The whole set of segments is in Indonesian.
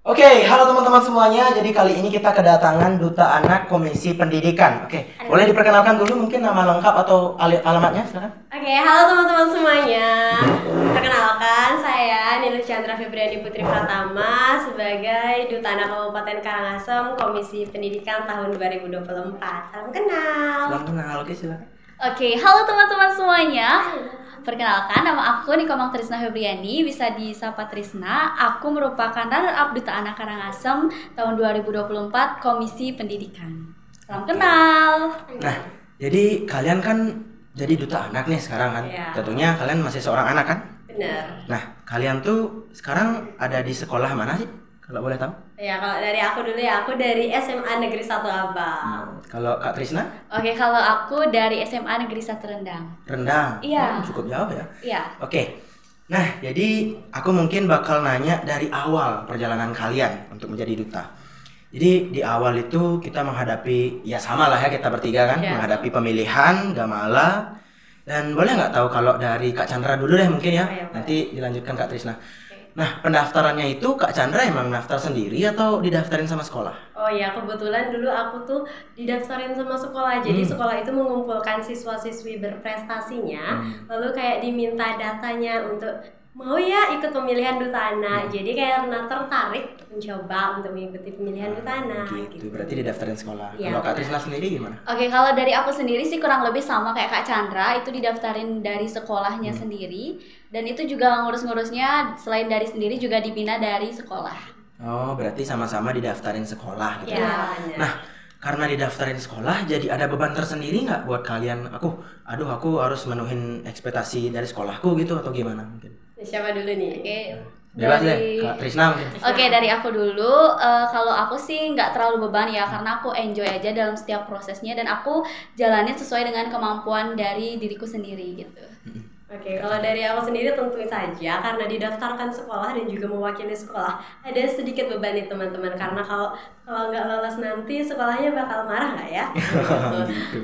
Oke, halo teman-teman semuanya. Jadi kali ini kita kedatangan Duta Anak Komisi Pendidikan. Oke, boleh diperkenalkan dulu mungkin nama lengkap atau alamatnya, silakan. Oke, halo teman-teman semuanya. Perkenalkan, saya Nilus Chandra Febriani Putri Pratama sebagai Duta Anak Kabupaten Karangasem Komisi Pendidikan tahun 2024. Salam kenal. Salam kenal, oke silakan. Oke, halo teman-teman semuanya. Perkenalkan, nama aku Nikomang Trisna Febriani, bisa disapa Trisna. Aku merupakan runner-up Duta Anak Karangasem tahun 2024 Komisi Pendidikan. Salam kenal. Nah, jadi kalian kan jadi Duta Anak nih sekarang kan. Iya. Tentunya kalian masih seorang anak kan? Benar. Nah, kalian tuh sekarang ada di sekolah mana sih? Kalau boleh tahu? Ya, kalau dari aku dulu ya, aku dari SMA Negeri 1 Abang. Kalau Kak Trisna? Oke, kalau aku dari SMA Negeri 1 Rendang. Rendang. Iya. Cukup jauh ya. Iya. Oke. Nah, jadi aku mungkin bakal nanya dari awal perjalanan kalian untuk menjadi duta. Jadi di awal itu kita menghadapi, ya sama lah ya kita bertiga kan, Iya. menghadapi pemilihan, gamala. Dan boleh nggak tahu kalau dari Kak Chandra dulu deh mungkin ya, Ayo, nanti dilanjutkan Kak Trisna. Nah, pendaftarannya itu Kak Chandra emang daftar sendiri atau didaftarin sama sekolah? Oh ya, kebetulan dulu aku tuh didaftarin sama sekolah. Jadi sekolah itu mengumpulkan siswa-siswi berprestasinya, lalu kayak diminta datanya untuk mau ya ikut pemilihan Duta Anak. Jadi kayak karena tertarik mencoba untuk mengikuti pemilihan Duta Anak Gitu, berarti didaftarin sekolah. Iya, Kalau Kak benar. Trisna sendiri gimana? Oke, kalau dari aku sendiri sih kurang lebih sama kayak Kak Chandra, itu didaftarin dari sekolahnya sendiri, dan itu juga ngurus-ngurusnya selain dari sendiri juga dibina dari sekolah. Oh, berarti sama-sama didaftarin sekolah gitu. Ya, benar. Nah, karena didaftarin sekolah, jadi ada beban tersendiri nggak buat kalian? Aku harus menuhin ekspektasi dari sekolahku gitu atau gimana mungkin? Siapa dulu nih? Oke, Bebas dari- deh, Kak Trisna mungkin. Oke, dari aku dulu. Kalau aku sih nggak terlalu beban ya, karena aku enjoy aja dalam setiap prosesnya dan aku jalanin sesuai dengan kemampuan dari diriku sendiri gitu. Oke, kalau dari aku sendiri tentu saja karena didaftarkan sekolah dan juga mewakili sekolah ada sedikit beban nih teman-teman, karena kalau nggak lolos nanti sekolahnya bakal marah nggak ya?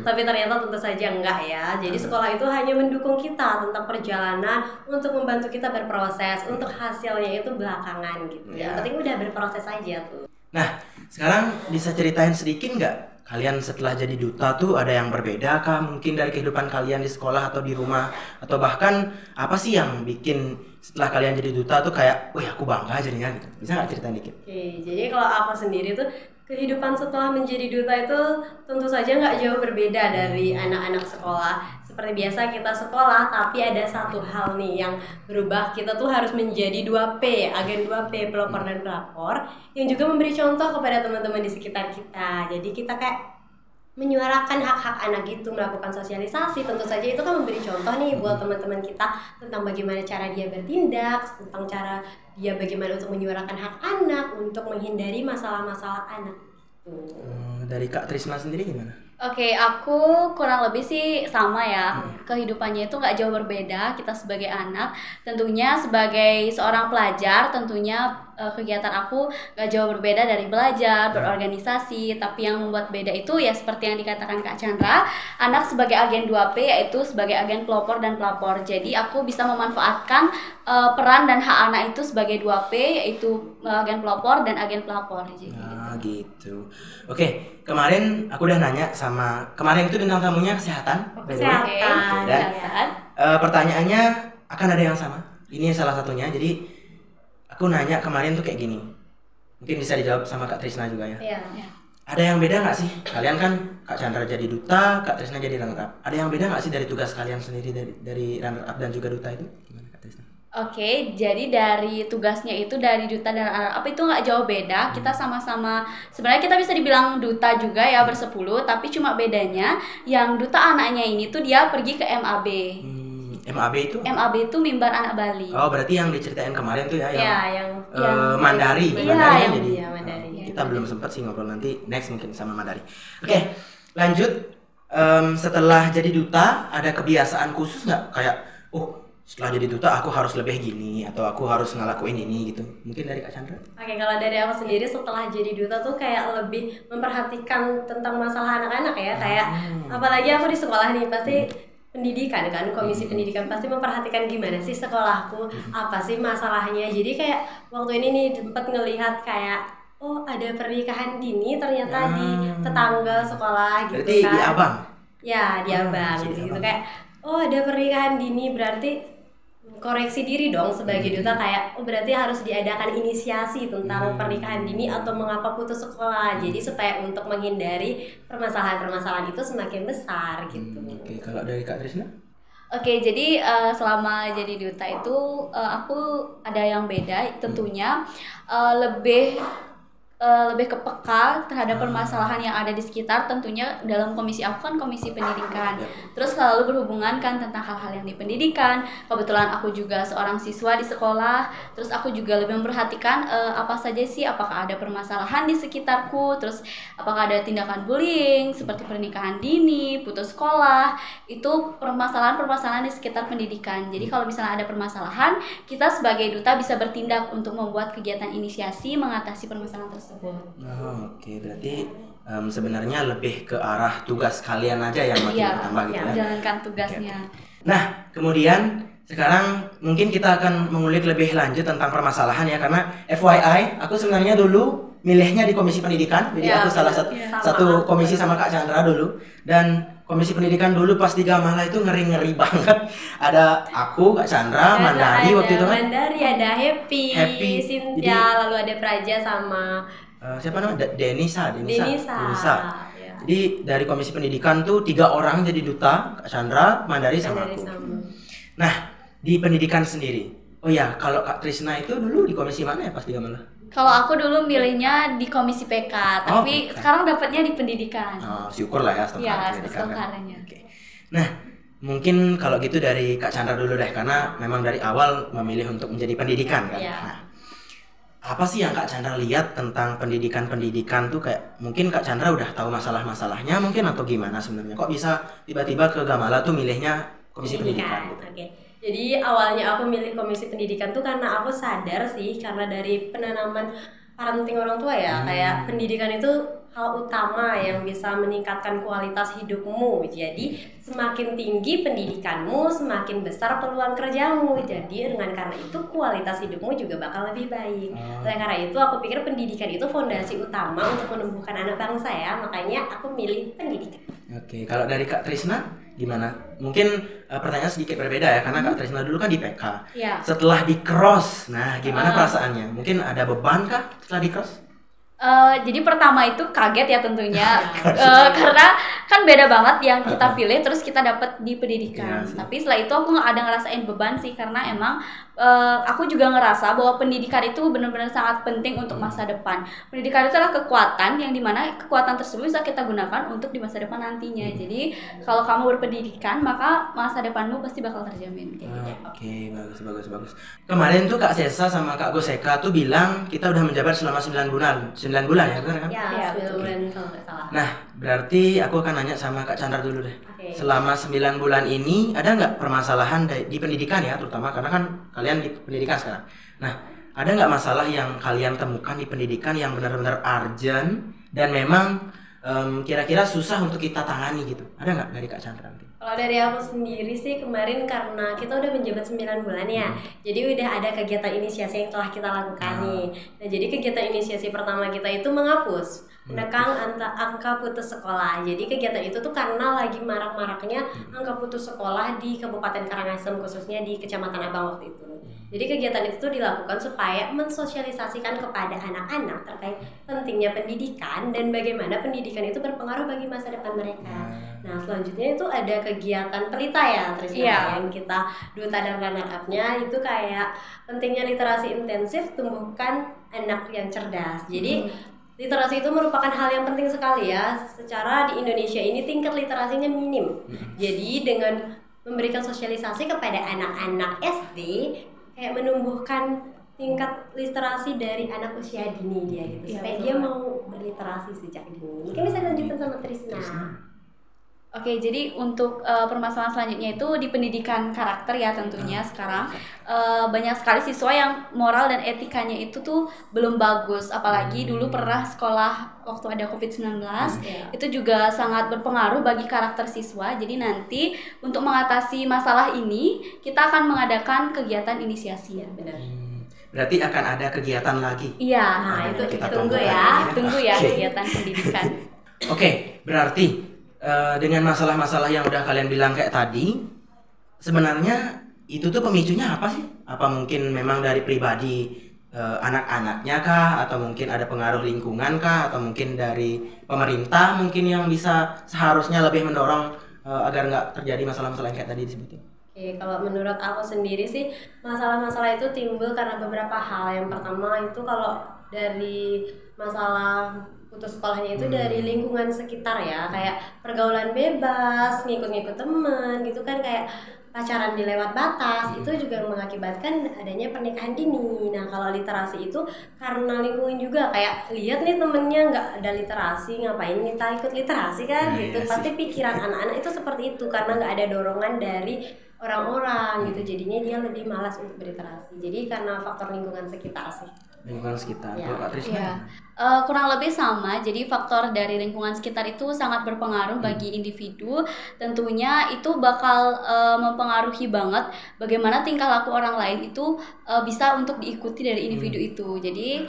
Tapi ternyata tentu saja enggak ya. Jadi sekolah itu hanya mendukung kita tentang perjalanan untuk membantu kita berproses, untuk hasilnya itu belakangan gitu. Ya. Yang penting udah berproses aja tuh. Nah, sekarang bisa ceritain sedikit nggak? Kalian setelah jadi duta tuh ada yang berbeda kah mungkin dari kehidupan kalian di sekolah atau di rumah? Atau bahkan apa sih yang bikin setelah kalian jadi duta tuh kayak, wih aku bangga jadinya gitu. Bisa nggak ceritain dikit? Oke, jadi kalau aku sendiri tuh kehidupan setelah menjadi duta itu tentu saja nggak jauh berbeda dari anak-anak sekolah. Seperti biasa kita sekolah, tapi ada satu hal nih yang berubah. Kita tuh harus menjadi 2P, agen 2P, pelopor dan pelapor, yang juga memberi contoh kepada teman-teman di sekitar kita. Jadi kita kayak menyuarakan hak-hak anak itu, melakukan sosialisasi. Tentu saja itu kan memberi contoh nih buat teman-teman kita tentang bagaimana cara dia bertindak, tentang cara dia bagaimana untuk menyuarakan hak anak, untuk menghindari masalah-masalah anak. Dari Kak Trisna sendiri gimana? Oke, aku kurang lebih sih sama ya. Kehidupannya itu nggak jauh berbeda. Kita sebagai anak, tentunya sebagai seorang pelajar, tentunya kegiatan aku nggak jauh berbeda dari belajar, berorganisasi. Tapi yang membuat beda itu ya seperti yang dikatakan Kak Chandra, anak sebagai agen 2P yaitu sebagai agen pelopor dan pelapor. Jadi aku bisa memanfaatkan peran dan hak anak itu sebagai 2P yaitu agen pelopor dan agen pelapor. Jadi Ah gitu. Oke, kemarin aku udah nanya sama kemarin itu bintang tamunya kesehatan. by the way. Kesehatan. Dan kesehatan. pertanyaannya akan ada yang sama. Ini salah satunya. Jadi aku nanya kemarin tuh kayak gini. Mungkin bisa dijawab sama Kak Trisna juga ya. Iya. Ada yang beda nggak sih? Kalian kan Kak Chandra jadi duta, Kak Trisna jadi runner up. Ada yang beda nggak sih dari tugas kalian sendiri dari runner up dan juga duta itu? Gimana Kak Trisna? Oke, jadi dari tugasnya itu dari duta dan runner up itu nggak jauh beda. Kita sama-sama, sebenarnya kita bisa dibilang duta juga ya bersepuluh, tapi cuma bedanya yang duta anaknya ini tuh dia pergi ke MAB. MAB itu? MAB itu Mimbar Anak Bali. Oh berarti yang diceritain kemarin tuh ya yang yang Mandari. Iya, Mandari kan yang- jadi. iya, Mandari. Kita belum sempat sih ngobrol, nanti next mungkin sama Mandari. Oke, lanjut. Setelah jadi duta ada kebiasaan khusus nggak kayak setelah jadi duta aku harus lebih gini atau aku harus ngelakuin ini gitu? Mungkin dari Kak Chandra? Oke, kalau dari aku sendiri setelah jadi duta tuh kayak lebih memperhatikan tentang masalah anak-anak ya. Kayak apalagi aku di sekolah nih pasti pendidikan kan, komisi pendidikan pasti memperhatikan gimana sih sekolahku, apa sih masalahnya. Jadi kayak waktu ini nih sempat ngelihat kayak oh ada pernikahan dini ternyata di tetangga sekolah gitu. Berarti kan. di Abang? Ya di Abang gitu kayak oh ada pernikahan dini, berarti koreksi diri dong sebagai duta kayak oh berarti harus diadakan inisiasi tentang pernikahan dini atau mengapa putus sekolah. Jadi supaya untuk menghindari permasalahan-permasalahan itu semakin besar gitu. Oke, kalau dari Kak Trisna? Oke, jadi selama jadi duta itu aku ada yang beda tentunya, lebih kepeka terhadap permasalahan yang ada di sekitar. Tentunya dalam komisi aku kan komisi pendidikan, terus selalu berhubungan kan tentang hal-hal yang di pendidikan. Kebetulan aku juga seorang siswa di sekolah, terus aku juga lebih memperhatikan apa saja sih, apakah ada permasalahan di sekitarku, terus apakah ada tindakan bullying seperti pernikahan dini, putus sekolah, itu permasalahan-permasalahan di sekitar pendidikan. Jadi kalau misalnya ada permasalahan, kita sebagai duta bisa bertindak untuk membuat kegiatan inisiasi mengatasi permasalahan tersebut. Oke, berarti sebenarnya lebih ke arah tugas kalian aja yang makin bertambah gitu ya. Menjalankan tugasnya. Nah, kemudian sekarang mungkin kita akan mengulik lebih lanjut tentang permasalahan ya, karena FYI aku sebenarnya dulu milihnya di komisi pendidikan, jadi aku salah satu komisi sama Kak Chandra dulu. Dan komisi pendidikan dulu pas di Gamala itu ngeri-ngeri banget. Ada aku, Kak Chandra, Mandari waktu itu kan. Mandari, ada Happy, Cynthia, lalu ada Praja sama siapa namanya? Denisa. Ya. Jadi dari komisi pendidikan tuh 3 orang jadi duta, Kak Chandra, Mandari sama aku. Nah, di pendidikan sendiri. Oh ya, kalau Kak Trisna itu dulu di komisi mana ya pas di Gamala? Kalau aku dulu milihnya di komisi PK, tapi sekarang dapatnya di pendidikan. Syukur lah ya setelahnya. Oke. Nah, mungkin kalau gitu dari Kak Chandra dulu deh, karena memang dari awal memilih untuk menjadi pendidikan kan. Nah, apa sih yang Kak Chandra lihat tentang pendidikan tuh, kayak mungkin Kak Chandra udah tahu masalah-masalahnya mungkin atau gimana sebenarnya? Kok bisa tiba-tiba ke Gamala tuh milihnya komisi pendidikan gitu? Oke. Jadi awalnya aku milih komisi pendidikan tuh karena aku sadar sih, karena dari penanaman parenting orang tua ya, kayak pendidikan itu hal utama yang bisa meningkatkan kualitas hidupmu. Jadi semakin tinggi pendidikanmu, semakin besar peluang kerjamu. Jadi dengan karena itu kualitas hidupmu juga bakal lebih baik. Oleh karena itu aku pikir pendidikan itu fondasi utama untuk menumbuhkan anak bangsa ya. Makanya aku milih pendidikan. Oke, kalau dari Kak Trisna gimana? Mungkin pertanyaan sedikit berbeda ya, karena Kak Trisna dulu kan di PK. Setelah di cross, nah gimana perasaannya? Mungkin ada beban kah setelah di cross? Jadi pertama itu kaget ya tentunya, karena kan beda banget yang kita pilih terus kita dapat di pendidikan. Tapi setelah itu aku nggak ada ngerasain beban sih, karena emang aku juga ngerasa bahwa pendidikan itu benar-benar sangat penting untuk masa depan. Pendidikan itu adalah kekuatan yang dimana kekuatan tersebut bisa kita gunakan untuk di masa depan nantinya. Jadi kalau kamu berpendidikan maka masa depanmu pasti bakal terjamin. Oke, bagus. Kemarin tuh Kak Sesa sama Kak Goseka tuh bilang kita udah menjabat selama 9 bulan. 9 bulan ya, benar kan? Ya, 9 bulan kalau nggak salah. Nah, berarti aku akan nanya sama Kak Chandra dulu deh. Selama 9 bulan ini ada nggak permasalahan di pendidikan ya, terutama karena kan kalian di pendidikan sekarang. Nah, ada nggak masalah yang kalian temukan di pendidikan yang benar-benar urgent dan memang kira-kira susah untuk kita tangani gitu? Ada nggak dari Kak Chandra? Kalau dari aku sendiri sih kemarin karena kita udah menjabat 9 bulan ya, jadi udah ada kegiatan inisiasi yang telah kita lakukan nih. Nah, jadi kegiatan inisiasi pertama kita itu menghapus menekan angka putus sekolah. Jadi kegiatan itu tuh karena lagi marak-maraknya angka putus sekolah di Kabupaten Karangasem, khususnya di Kecamatan Abang waktu itu. Jadi kegiatan itu tuh dilakukan supaya mensosialisasikan kepada anak-anak terkait pentingnya pendidikan dan bagaimana pendidikan itu berpengaruh bagi masa depan mereka. Nah, selanjutnya itu ada kegiatan pelita ya, yang kita duta dan runner up-nya itu kayak pentingnya literasi intensif, tumbuhkan anak yang cerdas. Jadi literasi itu merupakan hal yang penting sekali ya. Secara di Indonesia ini tingkat literasinya minim. Jadi dengan memberikan sosialisasi kepada anak-anak SD kayak menumbuhkan tingkat literasi dari anak usia dini dia gitu, supaya dia mau berliterasi sejak dini. Mungkin bisa lanjutkan sama Trisna. Oke, jadi untuk permasalahan selanjutnya itu di pendidikan karakter ya tentunya sekarang banyak sekali siswa yang moral dan etikanya itu tuh belum bagus. Apalagi dulu pernah sekolah waktu ada COVID-19 itu juga sangat berpengaruh bagi karakter siswa. Jadi nanti untuk mengatasi masalah ini kita akan mengadakan kegiatan inisiasi ya. Benar. Berarti akan ada kegiatan lagi. Iya, Nah, itu kita tunggu tunggu ya. tunggu ya Oke. kegiatan pendidikan. Oke, berarti dengan masalah-masalah yang udah kalian bilang kayak tadi, sebenarnya itu tuh pemicunya apa sih? Apa mungkin memang dari pribadi anak-anaknya kah? Atau mungkin ada pengaruh lingkungan kah? Atau mungkin dari pemerintah mungkin yang bisa seharusnya lebih mendorong agar nggak terjadi masalah-masalah yang kayak tadi disebutin? Oke, kalau menurut aku sendiri sih masalah-masalah itu timbul karena beberapa hal. Yang pertama itu kalau dari masalah putus sekolahnya itu dari lingkungan sekitar ya, kayak pergaulan bebas, ngikut-ngikut temen gitu kan, kayak pacaran di lewat batas, itu juga mengakibatkan adanya pernikahan dini. Nah kalau literasi itu karena lingkungan juga, kayak lihat nih temennya nggak ada literasi, ngapain kita ikut literasi kan, Nah, gitu. iya Pasti sih. pikiran anak-anak itu seperti itu karena nggak ada dorongan dari orang-orang gitu, jadinya dia lebih malas untuk berliterasi. Jadi karena faktor lingkungan sekitar sih. Lingkungan sekitar. Ya. Kalau Kak Trisna? Iya, kurang lebih sama. Jadi faktor dari lingkungan sekitar itu sangat berpengaruh bagi individu. Tentunya itu bakal mempengaruhi banget bagaimana tingkah laku orang lain itu bisa untuk diikuti dari individu itu. Jadi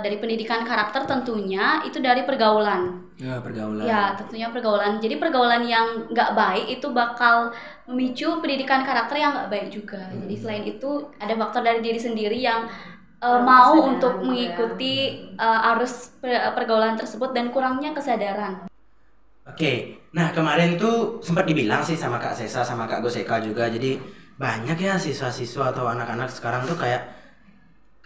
dari pendidikan karakter tentunya itu dari pergaulan. Ya, pergaulan. Ya, tentunya pergaulan. Jadi pergaulan yang nggak baik itu bakal memicu pendidikan karakter yang nggak baik juga. Jadi selain itu ada faktor dari diri sendiri yang mau Kesadaran untuk juga. mengikuti arus pergaulan tersebut dan kurangnya kesadaran. Oke, nah kemarin tuh sempat dibilang sih sama Kak Sesa sama Kak Goseka juga. Jadi banyak ya siswa-siswa atau anak-anak sekarang tuh kayak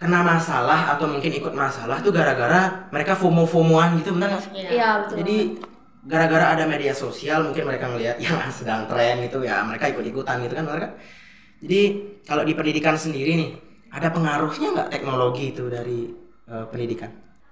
kena masalah atau mungkin ikut masalah tuh gara-gara mereka FOMO-FOMOan gitu, benar nggak sih? Iya, betul. Jadi gara-gara ada media sosial mungkin mereka ngelihat yang sedang tren gitu ya, mereka ikut-ikutan gitu kan, benar kan? Jadi kalau di pendidikan sendiri nih, ada pengaruhnya nggak teknologi itu dari pendidikan?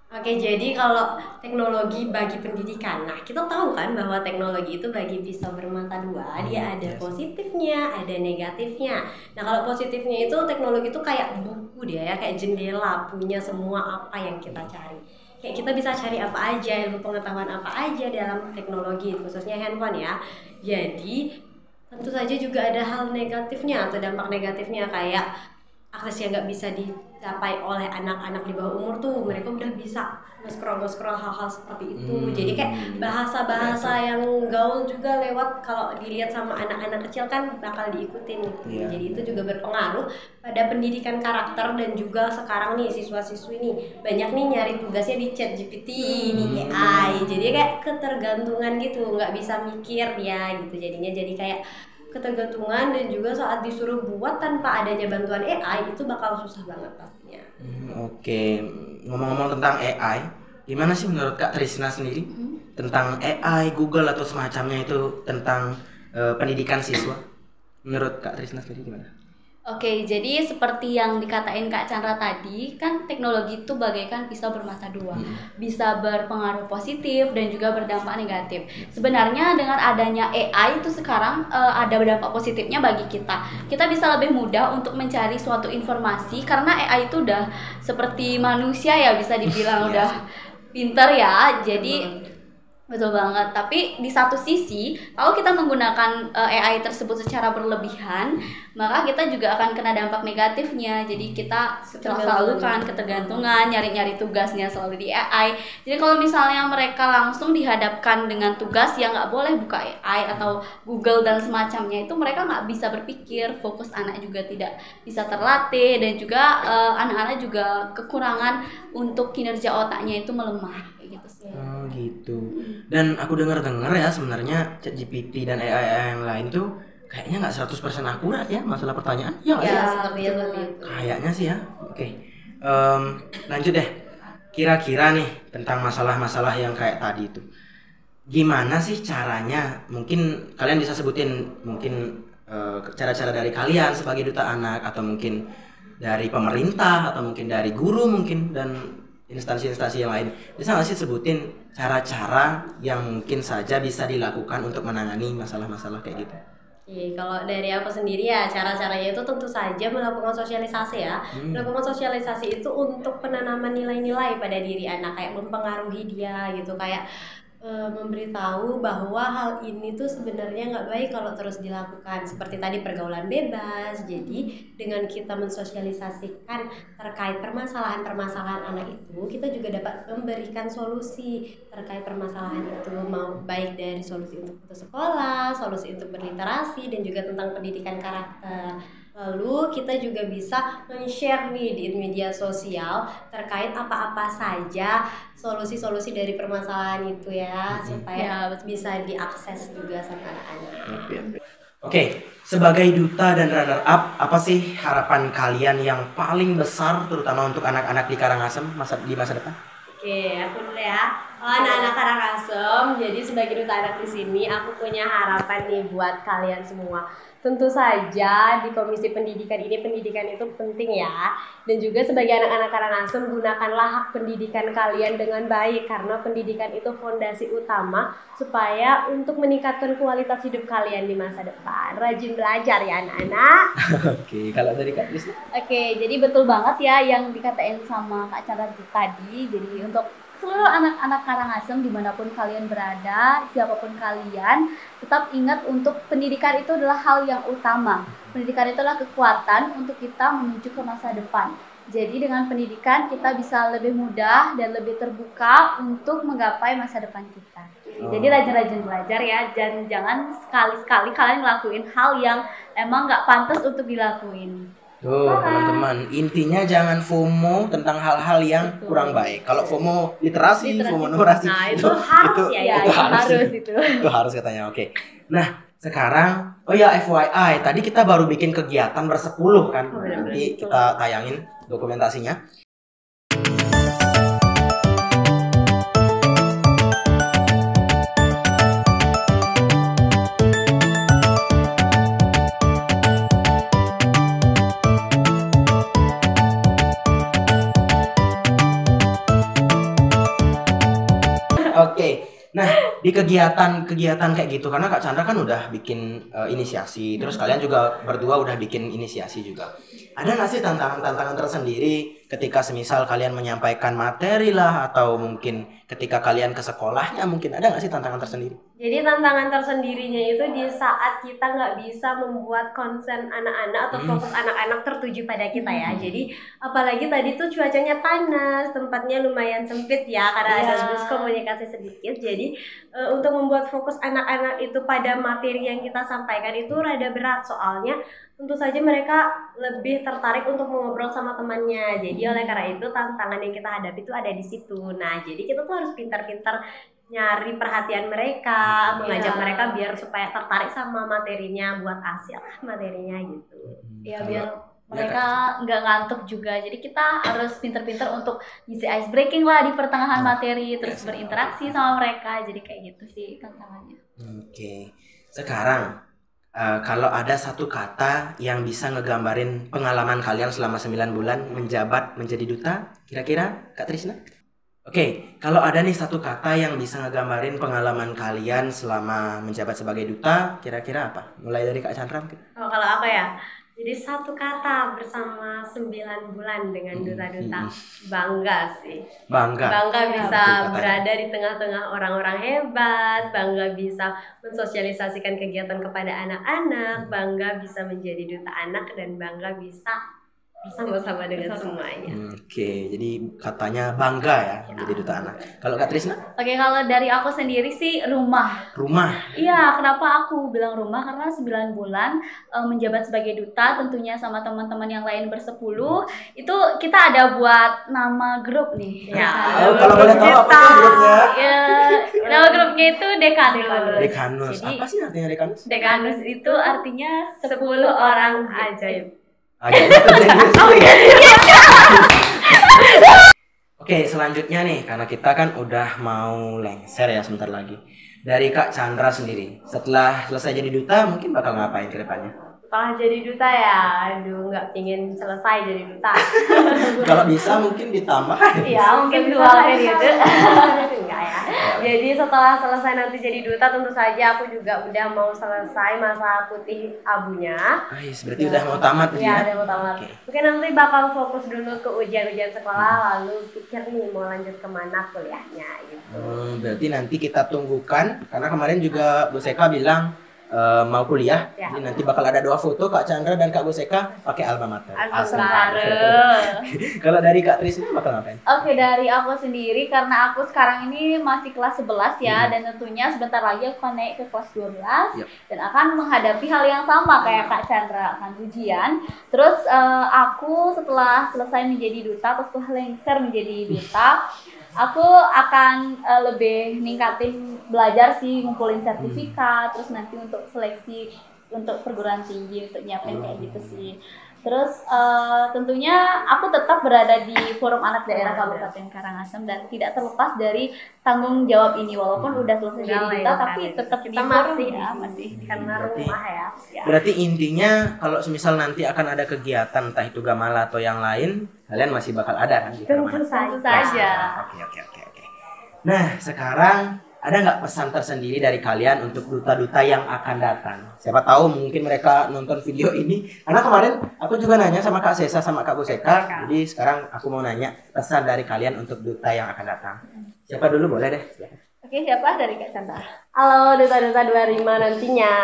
Oke, jadi kalau teknologi bagi pendidikan, nah kita tahu kan bahwa teknologi itu bagi pisau bermata dua, dia ada yes. positifnya, ada negatifnya. Nah kalau positifnya itu teknologi itu kayak buku dia ya, kayak jendela, punya semua apa yang kita cari. Kayak kita bisa cari apa aja, ilmu pengetahuan apa aja dalam teknologi, khususnya handphone ya. Jadi tentu saja juga ada hal negatifnya atau dampak negatifnya, kayak aksesnya nggak bisa dicapai oleh anak-anak di bawah umur tuh, mereka udah bisa nge-scroll hal-hal seperti itu. Jadi kayak bahasa-bahasa yang gaul juga lewat, kalau dilihat sama anak-anak kecil kan bakal diikutin gitu. Iya. Jadi itu juga berpengaruh pada pendidikan karakter. Dan juga sekarang nih siswa-siswi nih banyak nih nyari tugasnya di ChatGPT, di AI. Jadi kayak ketergantungan gitu, nggak bisa mikir ya gitu. Jadinya jadi kayak ketergantungan, dan juga saat disuruh buat tanpa adanya bantuan AI itu bakal susah banget pastinya. Oke, ngomong-ngomong tentang AI, gimana sih menurut Kak Trisna sendiri tentang AI, Google atau semacamnya itu tentang pendidikan siswa? Menurut Kak Trisna sendiri gimana? Oke, jadi seperti yang dikatain Kak Chandra tadi, kan teknologi itu bagaikan pisau bermata dua. Bisa berpengaruh positif dan juga berdampak negatif. Sebenarnya dengan adanya AI itu sekarang ada berdampak positifnya bagi kita. Kita bisa lebih mudah untuk mencari suatu informasi karena AI itu udah seperti manusia ya, bisa dibilang udah pinter ya. Jadi betul banget, tapi di satu sisi kalau kita menggunakan AI tersebut secara berlebihan, maka kita juga akan kena dampak negatifnya. Jadi kita selalu kan ketergantungan, nyari-nyari tugasnya selalu di AI. Jadi kalau misalnya mereka langsung dihadapkan dengan tugas yang nggak boleh buka AI atau Google dan semacamnya, itu mereka nggak bisa berpikir, fokus anak juga tidak bisa terlatih, dan juga anak-anak juga kekurangan untuk kinerja otaknya itu melemah kayak gitu sih. Oh gitu. Dan aku dengar-dengar ya sebenarnya ChatGPT dan AI yang lain tuh kayaknya nggak 100% akurat ya masalah pertanyaan. Ya nggak sih? Ya, seperti itu. Kayaknya sih ya. Oke. Lanjut deh. Kira-kira nih tentang masalah-masalah yang kayak tadi itu. Gimana sih caranya? Mungkin kalian bisa sebutin mungkin cara-cara dari kalian sebagai duta anak, atau mungkin dari pemerintah, atau mungkin dari guru mungkin, dan instansi-instansi yang lain. Bisa nggak sih sebutin cara-cara yang mungkin saja bisa dilakukan untuk menangani masalah-masalah kayak gitu? Oke, kalau dari aku sendiri ya cara-caranya itu tentu saja melakukan sosialisasi ya. Melakukan sosialisasi itu untuk penanaman nilai-nilai pada diri anak, kayak mempengaruhi dia gitu, kayak memberitahu bahwa hal ini tuh sebenarnya nggak baik kalau terus dilakukan, seperti tadi pergaulan bebas. Jadi dengan kita mensosialisasikan terkait permasalahan-permasalahan anak itu, kita juga dapat memberikan solusi terkait permasalahan itu, mau baik dari solusi untuk putus sekolah, solusi untuk berliterasi, dan juga tentang pendidikan karakter. Lalu kita juga bisa men-share nih di media sosial terkait apa-apa saja solusi-solusi dari permasalahan itu ya, supaya bisa diakses juga sama anak-anak. Oke, sebagai duta dan runner up, apa sih harapan kalian yang paling besar terutama untuk anak-anak di Karangasem di masa depan? Oke, aku dulu ya. Anak-anak Karangasem, jadi sebagai duta anak di sini, aku punya harapan nih buat kalian semua. Tentu saja di Komisi Pendidikan ini, pendidikan itu penting ya. Dan juga sebagai anak-anak Karangasem, gunakanlah hak pendidikan kalian dengan baik, karena pendidikan itu fondasi utama supaya untuk meningkatkan kualitas hidup kalian di masa depan. Rajin belajar ya anak-anak. Oke, kalau dari Kak Trisna? Oke, jadi betul banget ya yang dikatain sama Kak Chandra tadi. Jadi untuk seluruh anak-anak Karangasem dimanapun kalian berada, siapapun kalian, tetap ingat untuk pendidikan itu adalah hal yang utama. Pendidikan itu adalah kekuatan untuk kita menuju ke masa depan. Jadi dengan pendidikan kita bisa lebih mudah dan lebih terbuka untuk menggapai masa depan kita. Jadi rajin-rajin belajar ya, dan jangan sekali-sekali kalian ngelakuin hal yang emang nggak pantas untuk dilakuin. Tuh teman-teman, intinya jangan FOMO tentang hal-hal yang kurang baik. Kalau FOMO literasi, FOMO numerasi, nah itu harus ya, itu harus itu. Itu harus katanya. Oke. Nah sekarang, oh ya FYI, tadi kita baru bikin kegiatan bersepuluh kan. Nanti kita tayangin dokumentasinya. Oke, nah di kegiatan kayak gitu, karena Kak Chandra kan udah bikin inisiasi, terus kalian juga berdua udah bikin inisiasi juga. Ada nggak sih tantangan-tantangan tersendiri ketika semisal kalian menyampaikan materi lah, atau mungkin ketika kalian ke sekolahnya, mungkin ada nggak sih tantangan tersendiri? Jadi tantangan tersendirinya itu di saat kita nggak bisa membuat konsen anak-anak atau fokus anak-anak tertuju pada kita ya. Jadi apalagi tadi tuh cuacanya panas, tempatnya lumayan sempit ya karena ada bus komunikasi sedikit. Jadi untuk membuat fokus anak-anak itu pada materi yang kita sampaikan itu rada berat, soalnya tentu saja mereka lebih tertarik untuk mengobrol sama temannya. Jadi oleh karena itu tantangan yang kita hadapi itu ada di situ. Nah jadi kita tuh harus pintar-pintar nyari perhatian mereka, mengajak mereka biar supaya tertarik sama materinya, buat hasil materinya gitu. Ya biar mereka nggak ngantuk juga. Jadi kita harus pinter-pinter untuk isi ice breaking lah di pertengahan materi, terus berinteraksi sama mereka. Jadi kayak gitu sih tantangannya. Oke. Sekarang kalau ada satu kata yang bisa ngegambarin pengalaman kalian selama 9 bulan menjabat menjadi duta, kira-kira Kak Trisna? Oke, kalau ada nih satu kata yang bisa ngegambarin pengalaman kalian selama menjabat sebagai duta, kira-kira apa? Mulai dari Kak Chandra mungkin. Oh, kalau aku ya, jadi satu kata bersama 9 bulan dengan duta-duta, bangga sih. Bangga. Bangga bisa berada di tengah-tengah orang-orang hebat, bangga bisa mensosialisasikan kegiatan kepada anak-anak, bangga bisa menjadi duta anak, dan bangga bisa bersama-sama dengan semuanya. Oke, jadi katanya bangga ya menjadi duta anak. Kalau Kak Trisna? Oke, kalau dari aku sendiri sih rumah. Rumah? Iya, kenapa aku bilang rumah? Karena 9 bulan menjabat sebagai duta, tentunya sama teman-teman yang lain bersepuluh, itu kita ada buat nama grup nih. Ya, kalau boleh tahu apa sih grupnya? Ya, nama grupnya itu Dekanus. Dekanus. Jadi, apa sih artinya Dekanus? Dekanus itu artinya 10 orang ajaib. Oke, selanjutnya nih, karena kita kan udah mau lengser ya sebentar lagi. Dari Kak Chandra sendiri, setelah selesai jadi duta, mungkin bakal ngapain ke depannya? setelah jadi duta ya, aduh nggak ingin selesai jadi duta. Kalau bisa mungkin ditambah. Iya, mungkin 2 periode. Enggak ya. Jadi setelah selesai nanti jadi duta, tentu saja aku juga udah mau selesai masa putih abunya. Berarti udah mau tamat Iya, ya? udah mau tamat. Oke. Mungkin nanti bakal fokus dulu ke ujian-ujian sekolah, lalu pikir nih mau lanjut kemana kuliahnya gitu. Berarti nanti kita tunggukan, karena kemarin juga Bu Seka bilang mau kuliah, Ya. jadi nanti bakal ada 2 foto Kak Chandra dan Kak Bu Seka pakai alma mater. Kalau dari Kak Tris itu bakal ngapain? Oke, dari aku sendiri karena aku sekarang ini masih kelas 11 ya, dan tentunya sebentar lagi aku akan naik ke kelas 12 dan akan menghadapi hal yang sama kayak Kak Chandra, akan ujian. Terus aku setelah selesai menjadi duta atau setelah lengser menjadi duta, aku akan lebih ningkatin belajar sih, ngumpulin sertifikat, terus nanti untuk seleksi untuk perguruan tinggi, untuk nyiapin kayak gitu sih. Terus tentunya aku tetap berada di Forum Anak Daerah Kabupaten Karangasem dan tidak terlepas dari tanggung jawab ini, walaupun udah selesai jadi duta tapi tetap di forum ya, masih karena rumah ya. Berarti intinya kalau semisal nanti akan ada kegiatan entah itu Gamala atau yang lain, kalian masih bakal ada kan di Tentu Karangasem? saja. Oke. Nah, sekarang ada nggak pesan tersendiri dari kalian untuk duta-duta yang akan datang? Siapa tahu mungkin mereka nonton video ini. Karena kemarin aku juga nanya sama Kak Sesa sama Kak Bu Seka. Jadi sekarang aku mau nanya pesan dari kalian untuk duta yang akan datang. Siapa dulu boleh deh. Oke, siapa dari Kak Chandra? Halo duta-duta 25 nantinya.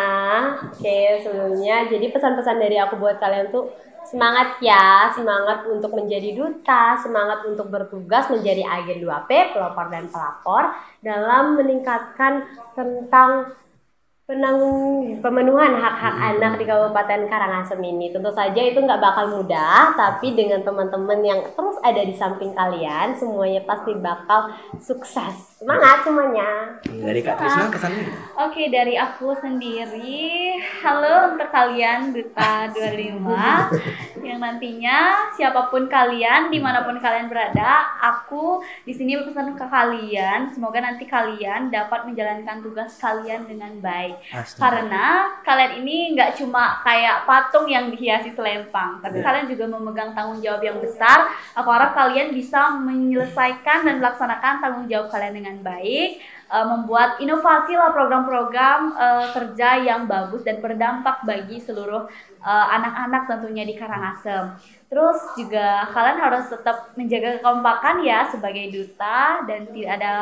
Oke, sebelumnya jadi pesan-pesan dari aku buat kalian tuh semangat ya, semangat untuk menjadi duta, semangat untuk bertugas menjadi agen 2P, pelopor dan pelapor dalam meningkatkan tentang pemenuhan hak-hak anak di Kabupaten Karangasem ini. Tentu saja itu nggak bakal mudah, tapi dengan teman-teman yang terus ada di samping kalian, semuanya pasti bakal sukses. Semangat semuanya. Dari Kak Trisna kesannya? Oke, dari aku sendiri, halo untuk kalian Duta 25 yang nantinya siapapun kalian, dimanapun kalian berada, aku di sini berpesan ke kalian, semoga nanti kalian dapat menjalankan tugas kalian dengan baik. Karena kalian ini nggak cuma kayak patung yang dihiasi selempang, tapi kalian juga memegang tanggung jawab yang besar. Aku harap kalian bisa menyelesaikan dan melaksanakan tanggung jawab kalian dengan baik, membuat inovasi lah program-program kerja yang bagus dan berdampak bagi seluruh anak-anak tentunya di Karangasem. Terus juga kalian harus tetap menjaga kekompakan ya sebagai duta, dan tidak ada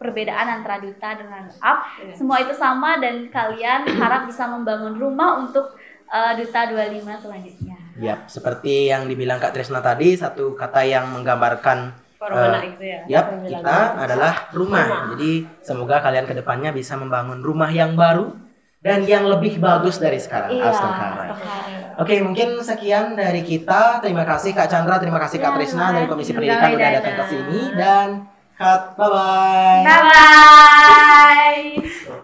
perbedaan antara duta dengan up. Semua itu sama dan kalian harap bisa membangun rumah untuk duta 25 selanjutnya. Yap, seperti yang dibilang Kak Trisna tadi, satu kata yang menggambarkan itu ya. kita adalah rumah. Jadi semoga kalian kedepannya bisa membangun rumah yang baru dan yang lebih bagus dari sekarang. Astagfirullah. Oke, mungkin sekian dari kita. Terima kasih Kak Chandra, terima kasih Kak Trisna dari Komisi Pendidikan udah datang ke sini, dan bye bye. Bye bye.